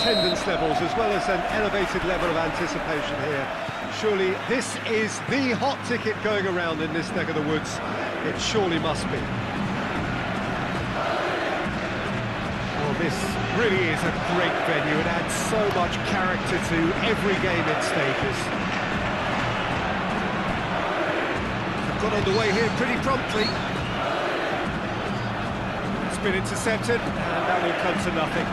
attendance levels as well as an elevated level of anticipation here. Surely this is the hot ticket going around in this neck of the woods. It surely must be. Well, this really is a great venue. It adds so much character to every game it stages. They've got underway here pretty promptly. It's been intercepted, and that will come to nothing.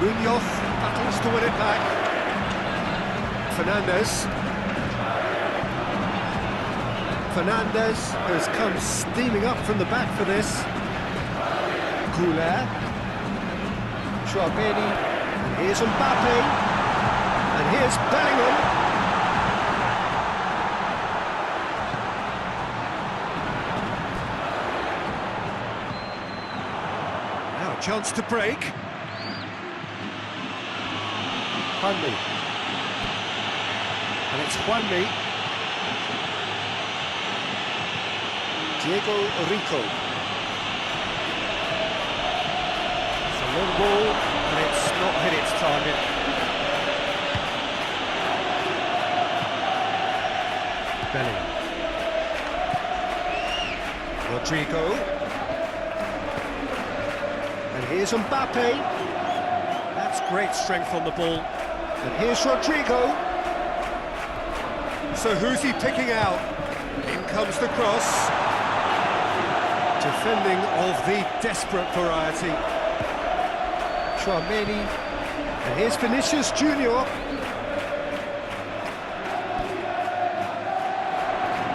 Munoz battles to win it back. Fernandez has come steaming up from the back for this. Goulet. Chouameni. And here's Mbappe. And here's Bellingham. Now a chance to break. Juanmi. And it's Juanmi. Diego Rico. It's a long ball, and it's not hit its target. Bellingham. Rodrigo. And here's Mbappe. That's great strength on the ball. And here's Rodrigo. So who's he picking out? In comes the cross. Defending of the desperate variety. Chouameni. And here's Vinicius Junior.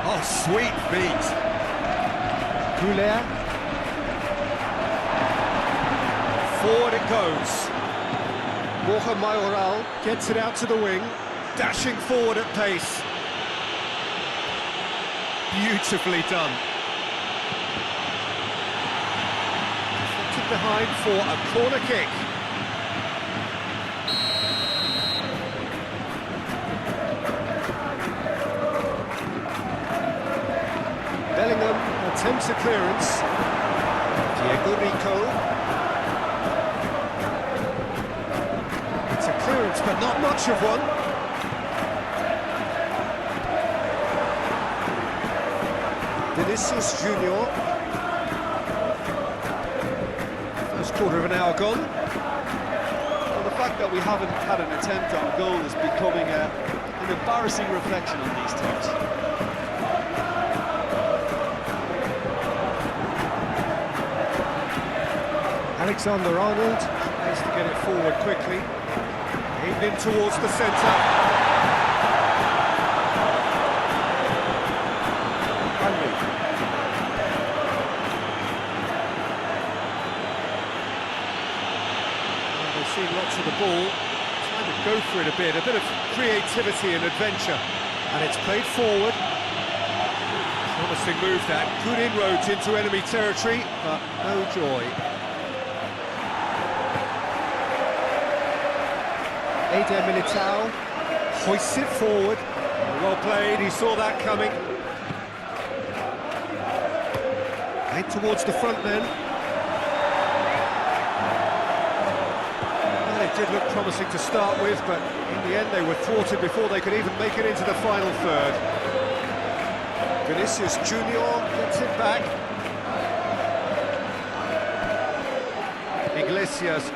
Oh, sweet feet. Goulet. Forward it goes. Borja Mayoral gets it out to the wing, dashing forward at pace. Beautifully done. Deflected behind for a corner kick. Bellingham attempts a clearance. Diego Rico. Clearance, but not much of one. Vinicius Junior. First quarter of an hour gone. Well, the fact that we haven't had an attempt on goal is becoming an embarrassing reflection on these teams. Alexander-Arnold has to get it forward quickly. Aimed in towards the centre. They've seen lots of the ball, trying to go for it a bit of creativity and adventure. And it's played forward. Promising move that, good inroads into enemy territory, but no joy. Eder Militao hoists it forward. Well played, he saw that coming. Right towards the front then. Well, it did look promising to start with, but in the end they were thwarted before they could even make it into the final third. Vinicius Junior gets it back. Iglesias.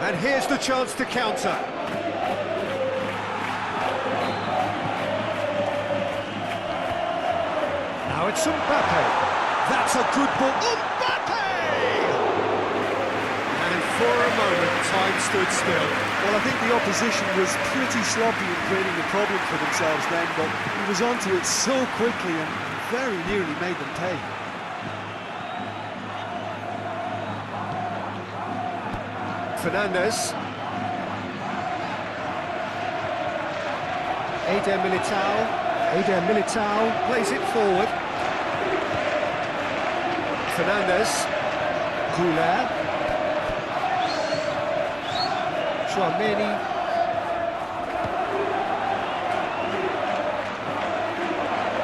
And here's the chance to counter. Now it's Mbappe. That's a good ball. Mbappe! And for a moment, time stood still. Well, I think the opposition was pretty sloppy in creating a problem for themselves then, but he was onto it so quickly and very nearly made them pay. Fernandez. Eder Militao plays it forward. Fernandez. Goulet. Chouameni.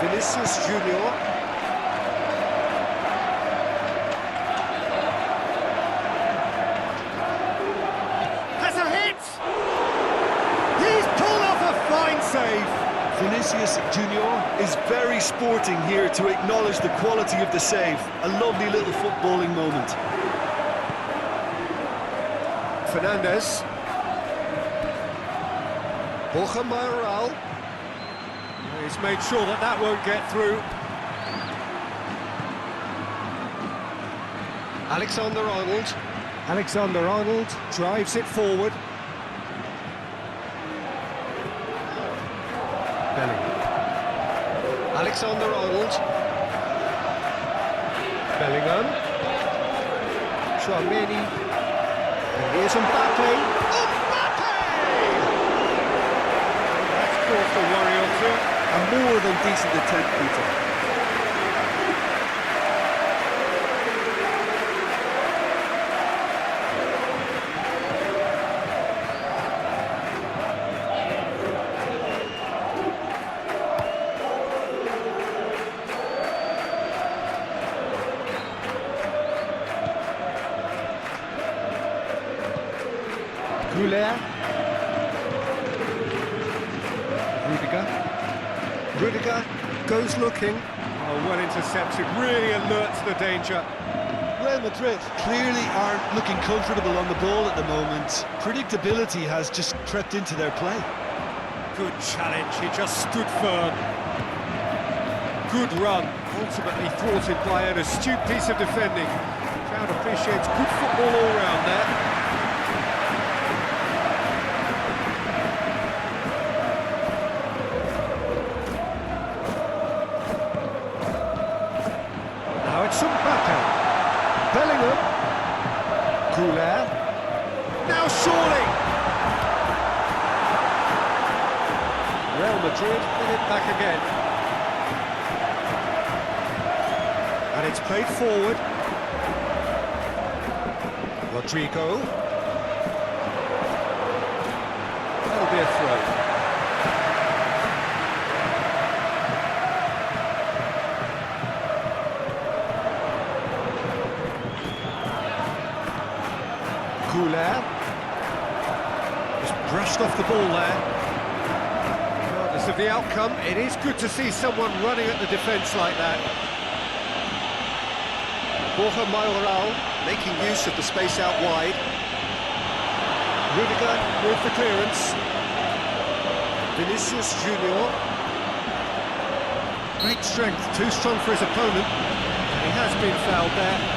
Vinicius Junior. save. Vinicius Junior is very sporting here to acknowledge the quality of the save. A lovely little footballing moment. Fernandes. Borja Mayoral. He's made sure that that won't get through. Alexander-Arnold. Alexander-Arnold drives it forward. Bellingham. Alexander-Arnold. Bellingham. Tchouameni. And here's Mbappe. Mbappe! That's cause for worry or two. A more than decent attempt, Peter. Rudiger goes looking. Oh, well intercepted, really alerts the danger. Real Madrid clearly aren't looking comfortable on the ball at the moment. Predictability has just crept into their play. Good challenge, he just stood firm. Good run, ultimately thwarted by an astute piece of defending. The crowd appreciates good football all round there. It's Mbappe. Bellingham. Goulet. Now surely. Real Madrid win it back again. And it's played forward. Rodrigo. That'll be a throw. Just brushed off the ball there. Regardless of the outcome, it is good to see someone running at the defence like that. Borja Mayoral making use of the space out wide. Rudiger with the clearance. Vinicius Junior. Great strength, too strong for his opponent. He has been fouled there.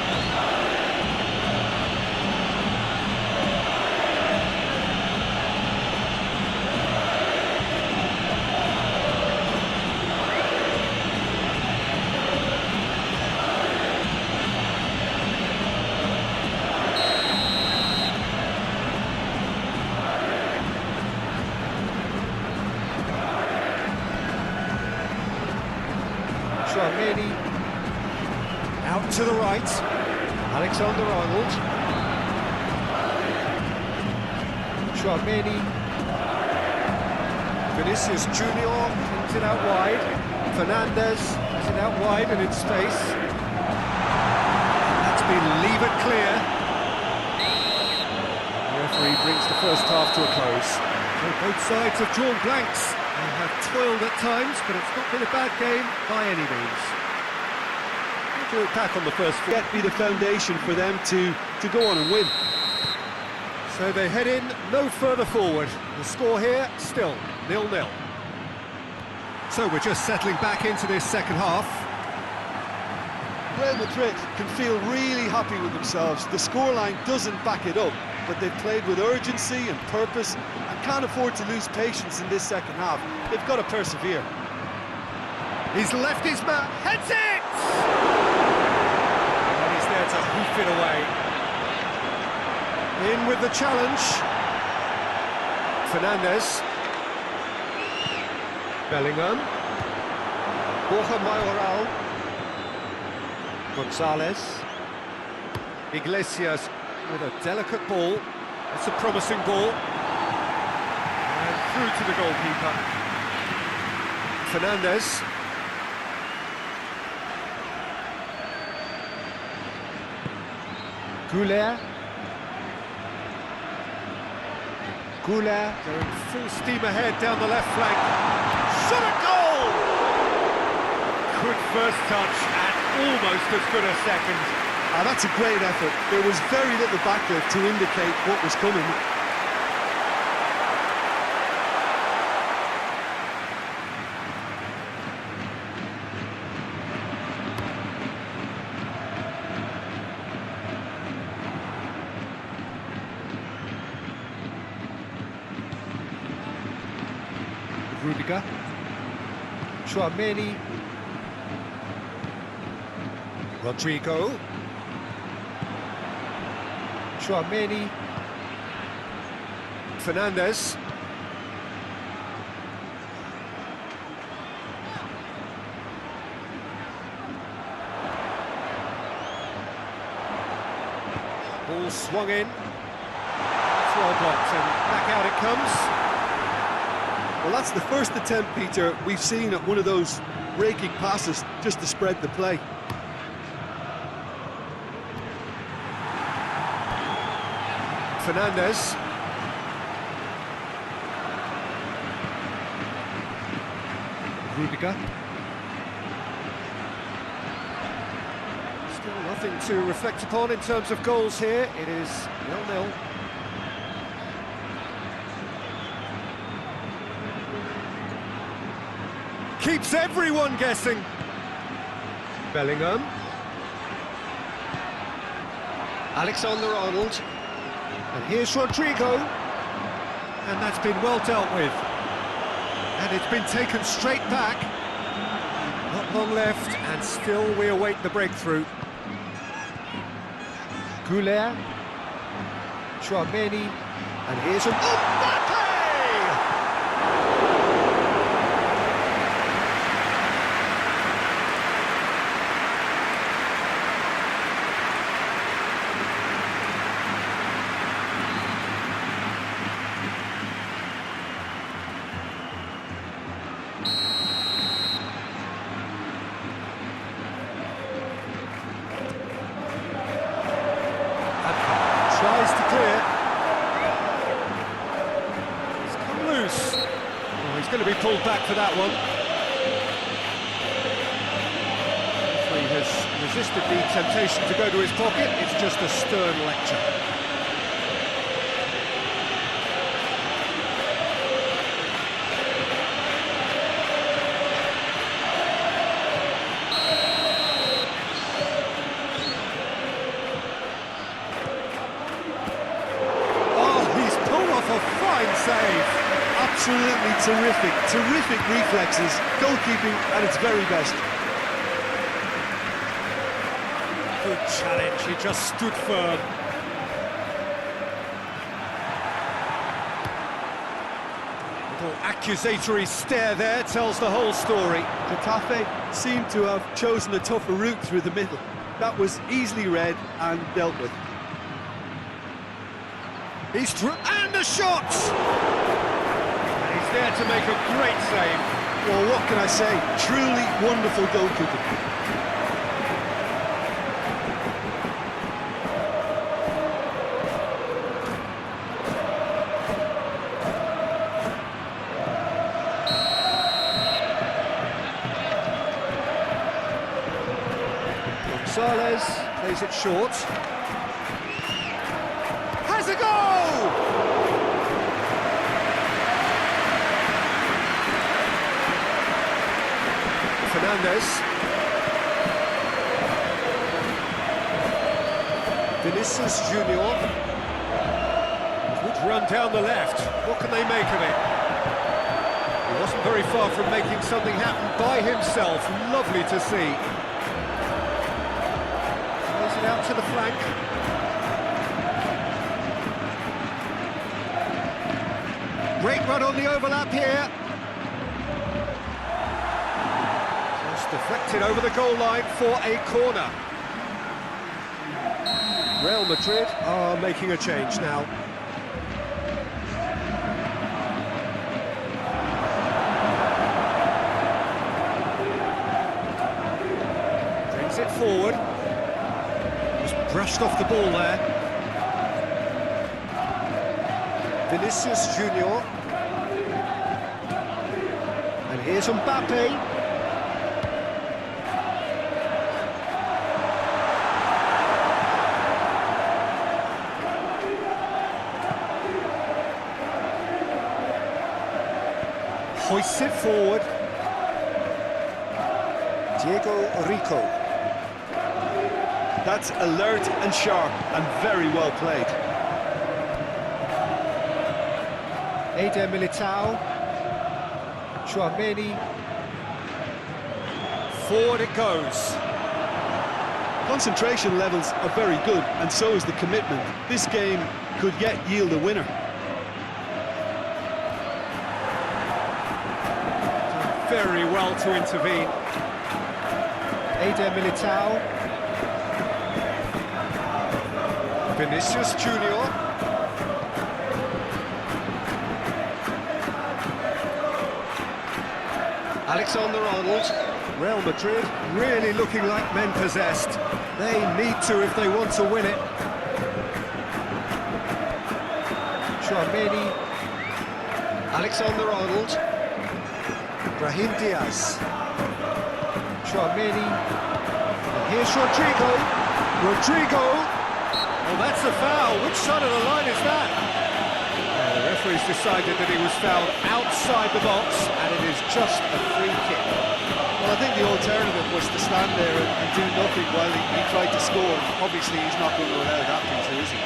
Tchouameni out to the right. Alexander-Arnold. Tchouameni. Vinicius Junior brings it out wide. Fernandes has it out wide and in space. That's been levered clear. The referee brings the first half to a close. So both sides have drawn blanks. They have toiled at times, but it's not been a bad game by any means. To attack on the first foot. That be the foundation for them to go on and win. So they head in no further forward. The score here, still 0-0. So we're just settling back into this second half. Real Madrid can feel really happy with themselves. The scoreline doesn't back it up, but they've played with urgency and purpose and can't afford to lose patience in this second half. They've got to persevere. He's left his man, heads it! And he's there to hoof it away. In with the challenge. Fernandes. Bellingham. Borja Mayoral. Gonzalez. Iglesias with a delicate ball. It's a promising ball. And through to the goalkeeper. Fernandes. Goulet. They're in full steam ahead down the left flank. Shot a goal! Good first touch and almost as good a second. That's a great effort. There was very little backlift to indicate what was coming. Rudiger, Chouameni, Rodrigo, Chouameni, Fernandes, ball swung in, it's well blocked and back out it comes. Well, that's the first attempt, Peter, we've seen at one of those breaking passes just to spread the play. Fernandes. Rudiger. Still nothing to reflect upon in terms of goals here. It is 0-0. Keeps everyone guessing. Bellingham. Alexander-Arnold. And here's Rodrigo. And that's been well dealt with. And it's been taken straight back. Not long left, and still we await the breakthrough. Goulet. Chouameni. And here's an... Mbappe! Tries to clear. It's come loose. Oh, he's going to be pulled back for that one. He has resisted the temptation to go to his pocket. It's just a stern lecture. Save. Absolutely terrific reflexes, goalkeeping at its very best. Good challenge, he just stood firm. Little accusatory stare there tells the whole story. Getafe seemed to have chosen a tougher route through the middle. That was easily read and dealt with. He's through, and a shot! And he's there to make a great save. Well, what can I say? Truly wonderful goalkeeping. Gonzalez plays it short. Has a goal! Fernandes. Vinicius Junior. Good run down the left. What can they make of it? He wasn't very far from making something happen by himself. Lovely to see. Plays it out to the flank. Great run on the overlap here. Just deflected over the goal line for a corner. Real Madrid are making a change now. Brings it forward. Just brushed off the ball there. Vinicius Junior. And here's Mbappe. Hoists it forward. Diego Rico. That's alert and sharp and very well played. Eder Militao. Chouameni. Forward it goes. Concentration levels are very good, and so is the commitment. This game could yet yield a winner. Very well to intervene. Eder Militao. Vinicius Junior. Alexander-Arnold. Real Madrid really looking like men possessed. They need to if they want to win it. Chouameni. Alexander-Arnold. Brahim Diaz. Chouameni. And here's Rodrigo. Rodrigo. Oh, that's a foul. Which side of the line is that? The referee's decided that he was fouled outside the box, and it is just a free kick. Well, I think the alternative was to stand there and do nothing while he tried to score. Obviously, he's not going to allow that to, is he?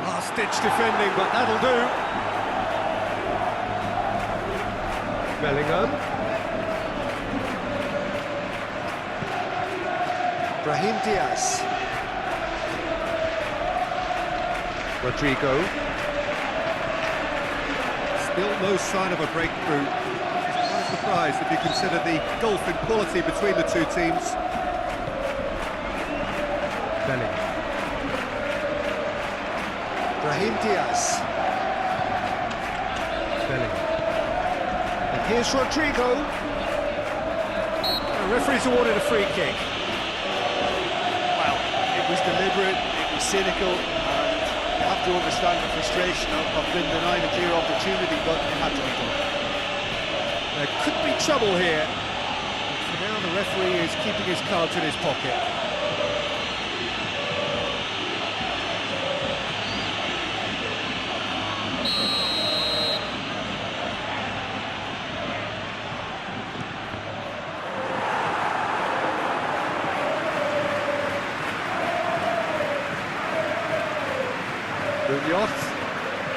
Last-ditch defending, but that'll do. Bellingham. Brahim Diaz. Rodrigo. Still no sign of a breakthrough. It's quite a surprise if you consider the gulf in quality between the two teams. Bellingham. Brahim Diaz. Bellingham. And here's Rodrigo. The referee's awarded a free kick. Well, it was deliberate, it was cynical, and you have to understand the frustration of being denied a clear opportunity, but it had to be done. There could be trouble here. For now, the referee is keeping his cards in his pocket.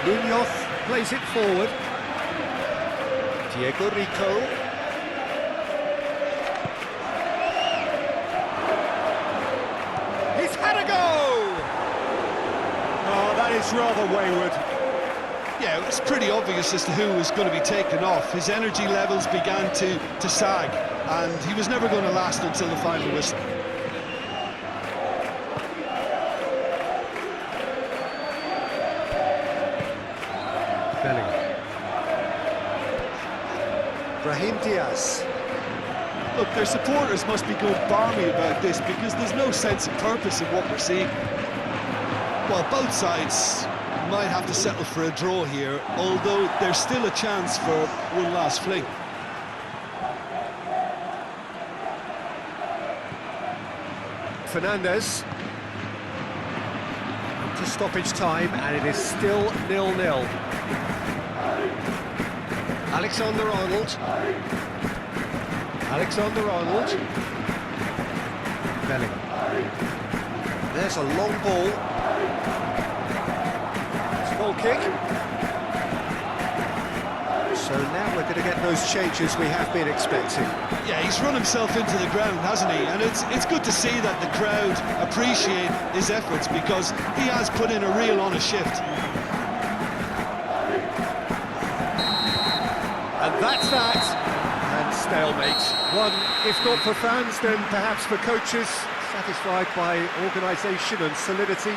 Munoz plays it forward. Diego Rico. He's had a go! Oh, that is rather wayward. Yeah, it was pretty obvious as to who was going to be taken off. His energy levels began to sag, and he was never going to last until the final whistle. Bellingham. Brahim Diaz. Look, their supporters must be going balmy about this because there's no sense of purpose in what we're seeing. Well, both sides might have to settle for a draw here, although there's still a chance for one last fling. Fernandez. To stoppage time, and it is still 0-0. Alexander-Arnold. Alexander-Arnold. Bellingham. There's a long ball. Small kick. So now we're going to get those changes we have been expecting. Yeah, he's run himself into the ground, hasn't he? And it's good to see that the crowd appreciate his efforts because he has put in a real honest shift. And that's that. And stalemate. One, if not for fans, then perhaps for coaches, satisfied by organisation and solidity.